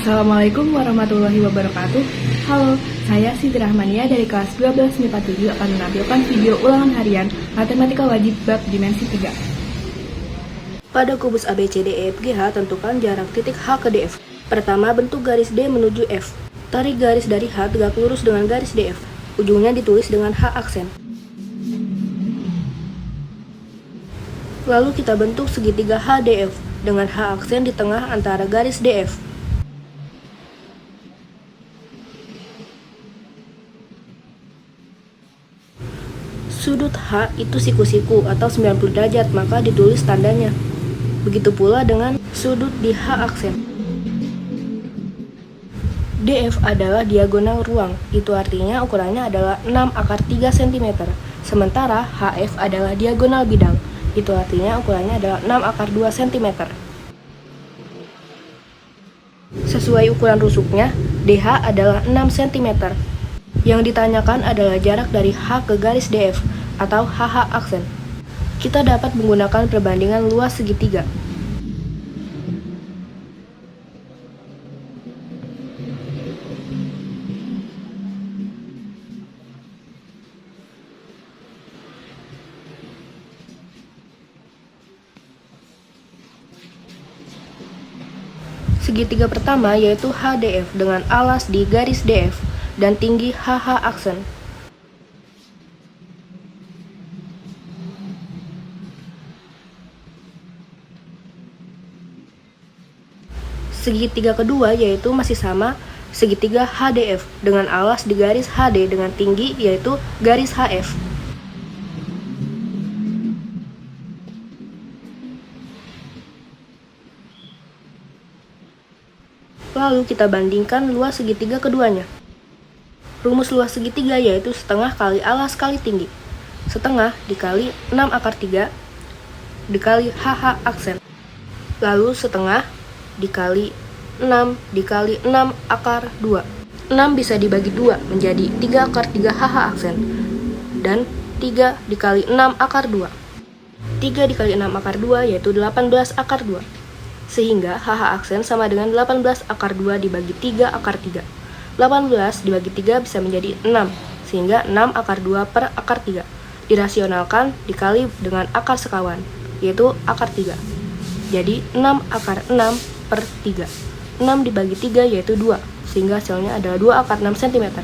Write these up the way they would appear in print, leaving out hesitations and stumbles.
Assalamualaikum warahmatullahi wabarakatuh. Halo, saya Siti Rahmania dari kelas 12 MIPA 7 akan menampilkan video ulangan harian Matematika Wajib bab dimensi 3. Pada kubus ABCDEFGH, tentukan jarak titik H ke DF. Pertama, bentuk garis D menuju F. Tarik garis dari H tegak lurus dengan garis DF. Ujungnya ditulis dengan H aksen. Lalu kita bentuk segitiga HDF dengan H aksen di tengah antara garis DF. Sudut H itu siku-siku atau 90 derajat, maka ditulis tandanya. Begitu pula dengan sudut di H aksen. DF adalah diagonal ruang, itu artinya ukurannya adalah 6/3 cm. Sementara HF adalah diagonal bidang, itu artinya ukurannya adalah 6/2 cm. Sesuai ukuran rusuknya, DH adalah 6 cm. Yang ditanyakan adalah jarak dari H ke garis DF atau HH aksen. Kita dapat menggunakan perbandingan luas segitiga. Segitiga pertama yaitu HDF dengan alas di garis DF dan tinggi HH aksen. Segitiga kedua yaitu masih sama segitiga HDF dengan alas di garis HD dengan tinggi yaitu garis HF. Lalu kita bandingkan luas segitiga keduanya. Rumus luas segitiga yaitu setengah kali alas kali tinggi. Setengah dikali 6/3 dikali HH aksen. Lalu setengah dikali 6 dikali 6/2. 6 bisa dibagi 2 menjadi 3/3 HH aksen. Dan 3 dikali 6/2. 3 dikali 6/2 yaitu 18/2. Sehingga HH aksen sama dengan 18/2 dibagi 3/3. 18 dibagi 3 bisa menjadi 6, sehingga 6/2/3. Dirasionalkan dikali dengan akar sekawan, yaitu akar 3. Jadi 6/6/3. 6 dibagi 3 yaitu 2, sehingga hasilnya adalah 2/6 cm.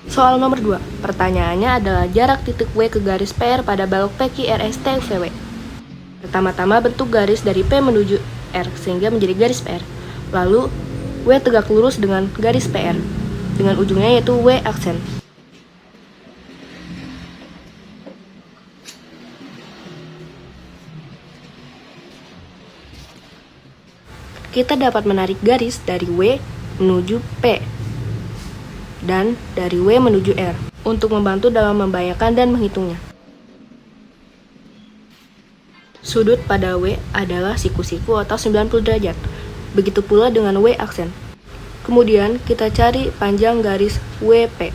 Soal nomor 2, pertanyaannya adalah jarak titik W ke garis PR pada balok PQRS-TVW. Pertama-tama bentuk garis dari P menuju R sehingga menjadi garis PR. Lalu W tegak lurus dengan garis PR dengan ujungnya yaitu W aksen. Kita dapat menarik garis dari W menuju P dan dari W menuju R untuk membantu dalam membayangkan dan menghitungnya. Sudut pada W adalah siku-siku atau 90 derajat. Begitu pula dengan W aksen. Kemudian kita cari panjang garis WP.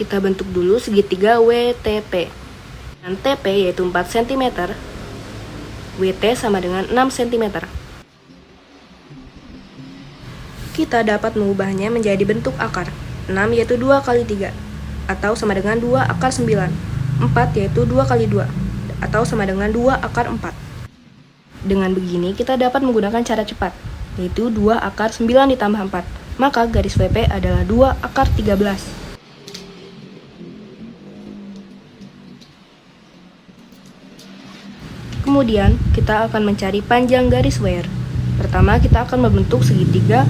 Kita bentuk dulu segitiga WTP. Dan TP yaitu 4 cm. WT sama dengan 6 cm. Kita dapat mengubahnya menjadi bentuk akar. 6 yaitu 2 kali 3 atau sama dengan 2 akar 9. 4 yaitu 2 kali 2 atau sama dengan 2 akar 4. Dengan begini kita dapat menggunakan cara cepat, yaitu 2 akar 9 ditambah 4. Maka garis WP adalah 2 akar 13. Kemudian, kita akan mencari panjang garis WR. Pertama, kita akan membentuk segitiga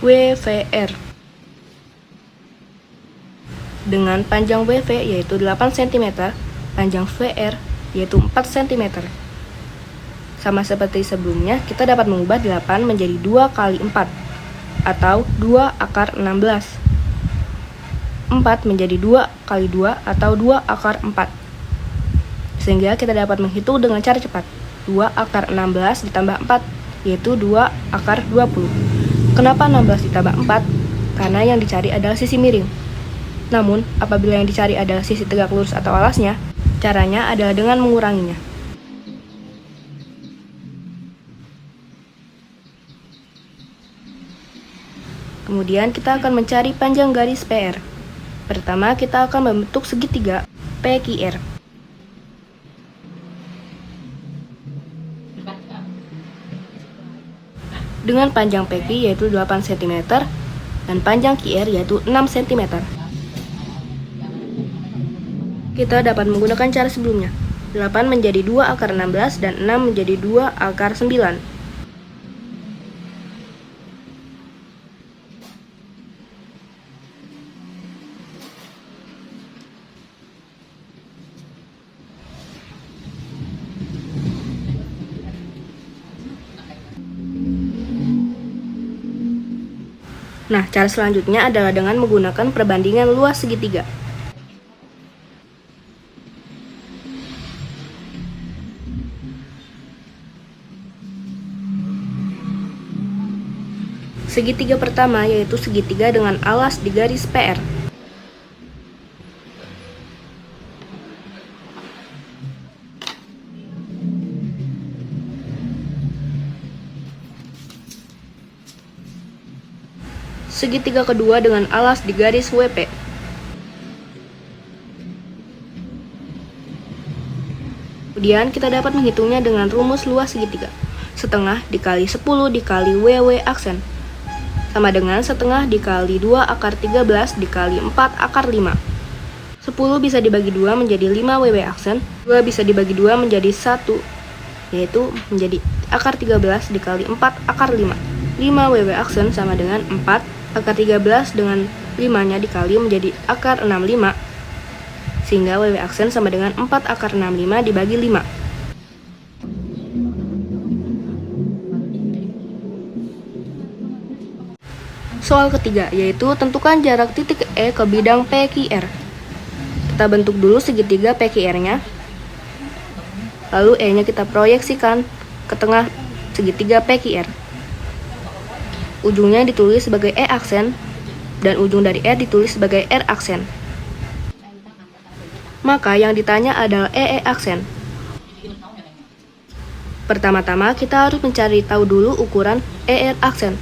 WVR. Dengan panjang WV yaitu 8 cm, panjang VR yaitu 4 cm. Sama seperti sebelumnya, kita dapat mengubah 8 menjadi 2 kali 4, atau 2 akar 16. 4 menjadi 2 kali 2, atau 2 akar 4. Sehingga kita dapat menghitung dengan cara cepat. 2 akar 16 ditambah 4 yaitu 2 akar 20. Kenapa 16 ditambah 4? Karena yang dicari adalah sisi miring. Namun, apabila yang dicari adalah sisi tegak lurus atau alasnya, caranya adalah dengan menguranginya. Kemudian kita akan mencari panjang garis PR. Pertama, kita akan membentuk segitiga PQR. Dengan panjang PQ yaitu 8 cm dan panjang QR yaitu 6 cm. Kita dapat menggunakan cara sebelumnya. 8 menjadi 2 akar 16 dan 6 menjadi 2 akar 9. Nah, cara selanjutnya adalah dengan menggunakan perbandingan luas segitiga. Segitiga pertama yaitu segitiga dengan alas di garis PR. Segitiga kedua dengan alas di garis WP. Kemudian kita dapat menghitungnya dengan rumus luas segitiga. Setengah dikali 10 dikali WW aksen sama dengan setengah dikali 2 akar 13 dikali 4 akar 5. 10 bisa dibagi 2 menjadi 5 WW aksen. 2 bisa dibagi 2 menjadi 1, yaitu menjadi akar 13 dikali 4 akar 5. 5 WW aksen sama dengan 4 akar 13 dengan 5-nya dikali menjadi akar 65, sehingga WW aksen sama dengan 4 akar 65 dibagi 5. Soal ketiga, yaitu tentukan jarak titik E ke bidang PQR. Kita bentuk dulu segitiga PQR-nya, lalu E-nya kita proyeksikan ke tengah segitiga PQR. Ujungnya ditulis sebagai E aksen, dan ujung dari E ditulis sebagai R aksen. Maka yang ditanya adalah EE aksen. Pertama-tama kita harus mencari tahu dulu ukuran ER aksen.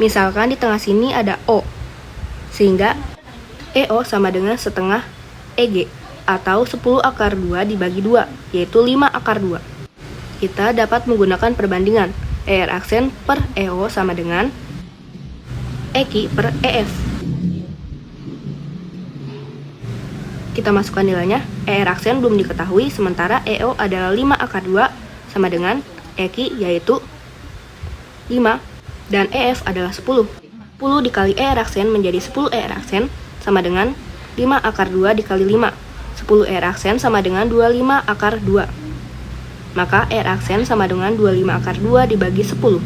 Misalkan di tengah sini ada O, sehingga EO sama dengan setengah EG, atau 10 akar 2 dibagi 2, yaitu 5 akar 2. Kita dapat menggunakan perbandingan ER aksen per EO sama dengan EQ per EF. Kita masukkan nilainya. ER aksen belum diketahui, sementara EO adalah 5 akar 2 sama dengan EQ yaitu 5 dan EF adalah 10. 10 dikali ER aksen menjadi 10 ER aksen sama dengan 5 akar 2 dikali 5. 10 ER aksen sama dengan 25 akar 2. Maka R aksen sama dengan 25 akar 2 dibagi 10.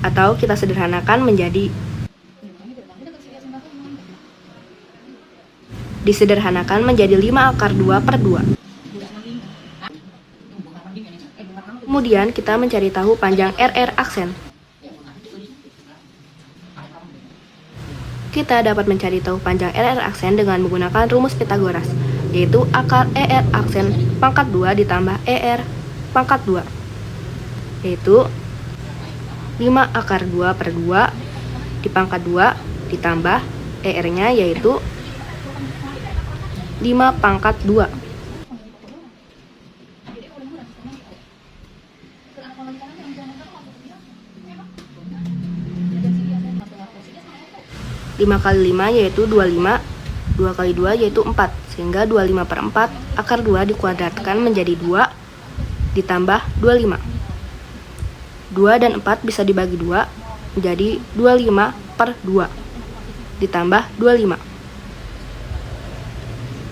Atau kita sederhanakan menjadi disederhanakan menjadi 5 akar 2 per 2. Kemudian kita mencari tahu panjang RR aksen. Kita dapat mencari tahu panjang RR aksen dengan menggunakan rumus Pythagoras, yaitu akar ER aksen pangkat 2 ditambah ER pangkat 2, yaitu 5 akar 2 per 2 dipangkat 2 ditambah ER-nya yaitu 5 pangkat 2. Lima kali 5 yaitu 25, 2 kali 2 yaitu 4, sehingga 25 per 4 akar 2 dikuadratkan menjadi 2 ditambah 25. 2 dan 4 bisa dibagi 2 menjadi 25 per 2 ditambah 25.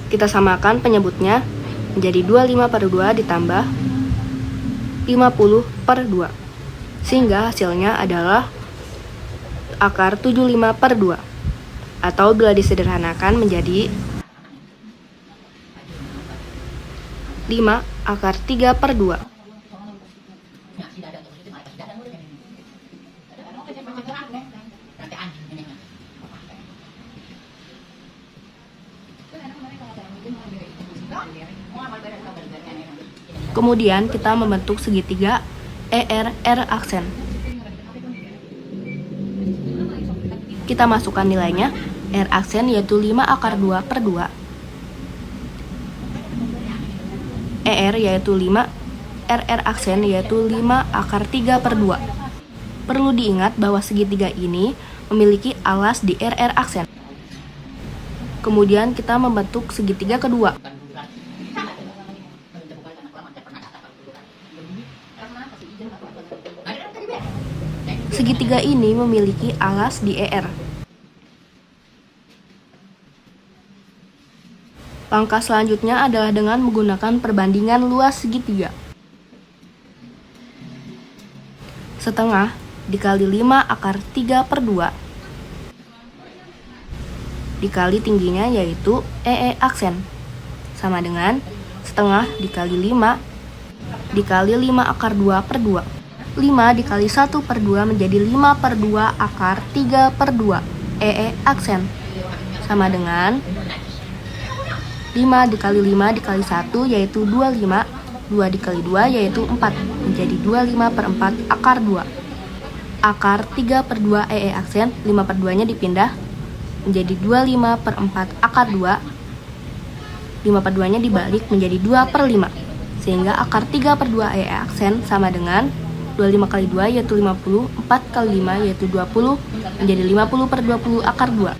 Kita samakan penyebutnya menjadi 25 per 2 ditambah 50 per 2, sehingga hasilnya adalah akar 75 per 2. Atau bila disederhanakan menjadi 5 akar 3 per 2. Kemudian kita membentuk segitiga ER aksen. Kita masukkan nilainya. R aksen yaitu 5 akar 2 per 2. ER yaitu 5. RR aksen yaitu 5 akar 3 per 2. Perlu diingat bahwa segitiga ini memiliki alas di RR aksen. Kemudian kita membentuk segitiga kedua. Segitiga ini memiliki alas di ER. Langkah selanjutnya adalah dengan menggunakan perbandingan luas segitiga. Setengah dikali 5 akar 3 per 2 dikali tingginya yaitu EE aksen sama dengan setengah dikali 5 dikali 5 akar 2 per 2. 5 dikali 1 per 2 menjadi 5 per 2 akar 3 per 2 EE aksen sama dengan 5 dikali 5 dikali 1 yaitu 25. 2 dikali 2 yaitu 4 menjadi 25 per 4 akar 2. Akar 3 per 2 EE aksen 5 per 2 nya dipindah menjadi 25 per 4 akar 2. 5 per 2 nya dibalik menjadi 2 per 5 sehingga akar 3 per 2 EE aksen sama dengan 25 kali 2 yaitu 50. 4 kali 5 yaitu 20 menjadi 50 per 20 akar 2.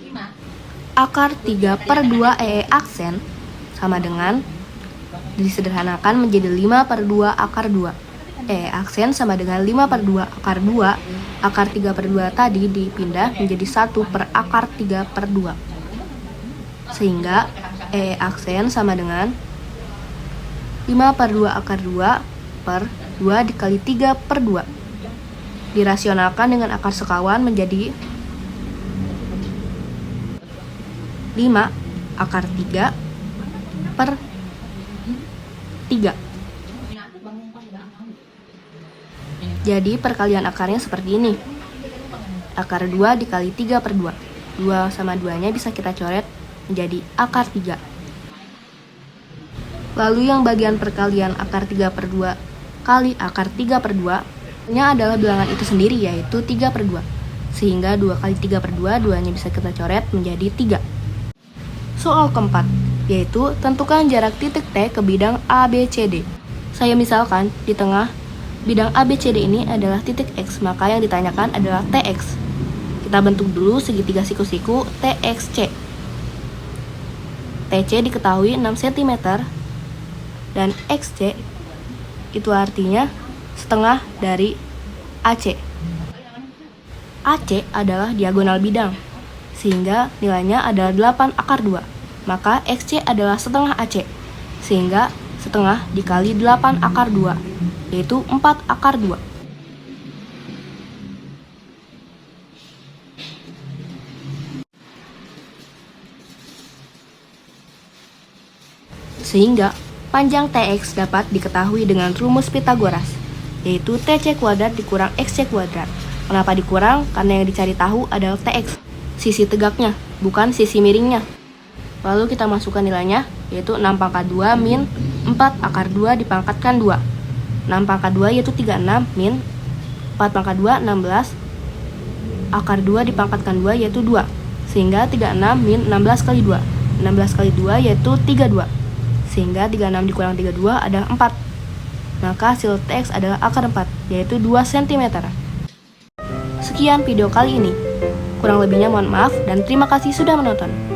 Akar 3 per 2 EE aksen sama dengan disederhanakan menjadi 5 per 2 akar 2. EE aksen sama dengan 5 per 2 akar 2. Akar 3 per 2 tadi dipindah menjadi 1 per akar 3 per 2. Sehingga EE aksen sama dengan 5 per 2 akar 2 per 2 dikali 3 per 2. Dirasionalkan dengan akar sekawan menjadi 5 akar 3 per 3. Jadi perkalian akarnya seperti ini. Akar 2 dikali 3 per 2. 2 sama 2 nya bisa kita coret menjadi akar 3. Lalu yang bagian perkalian akar 3 per 2 kali akar 3 per 2 nya adalah bilangan itu sendiri yaitu 3 per 2. Sehingga 2 kali 3 per 2 2 nya bisa kita coret menjadi 3. Soal keempat, yaitu tentukan jarak titik T ke bidang ABCD. Saya misalkan di tengah bidang ABCD ini adalah titik X, maka yang ditanyakan adalah TX. Kita bentuk dulu segitiga siku-siku TXC. TC diketahui 6 cm dan XC itu artinya setengah dari AC. AC adalah diagonal bidang, sehingga nilainya adalah 8 akar 2. Maka XC adalah setengah AC, sehingga setengah dikali 8 akar 2, yaitu 4 akar 2. Sehingga panjang TX dapat diketahui dengan rumus Pythagoras, yaitu TC kuadrat dikurang XC kuadrat. Kenapa dikurang? Karena yang dicari tahu adalah TX, sisi tegaknya, bukan sisi miringnya. Lalu kita masukkan nilainya, yaitu 6 pangkat 2 min 4 akar 2 dipangkatkan 2. 6 pangkat 2 yaitu 36 min 4 pangkat 2, 16 akar 2 dipangkatkan 2 yaitu 2. Sehingga 36 min 16 kali 2. 16 kali 2 yaitu 32. Sehingga 36 dikurang 32 adalah 4. Maka hasil TX adalah akar 4, yaitu 2 cm. Sekian video kali ini. Kurang lebihnya mohon maaf dan terima kasih sudah menonton.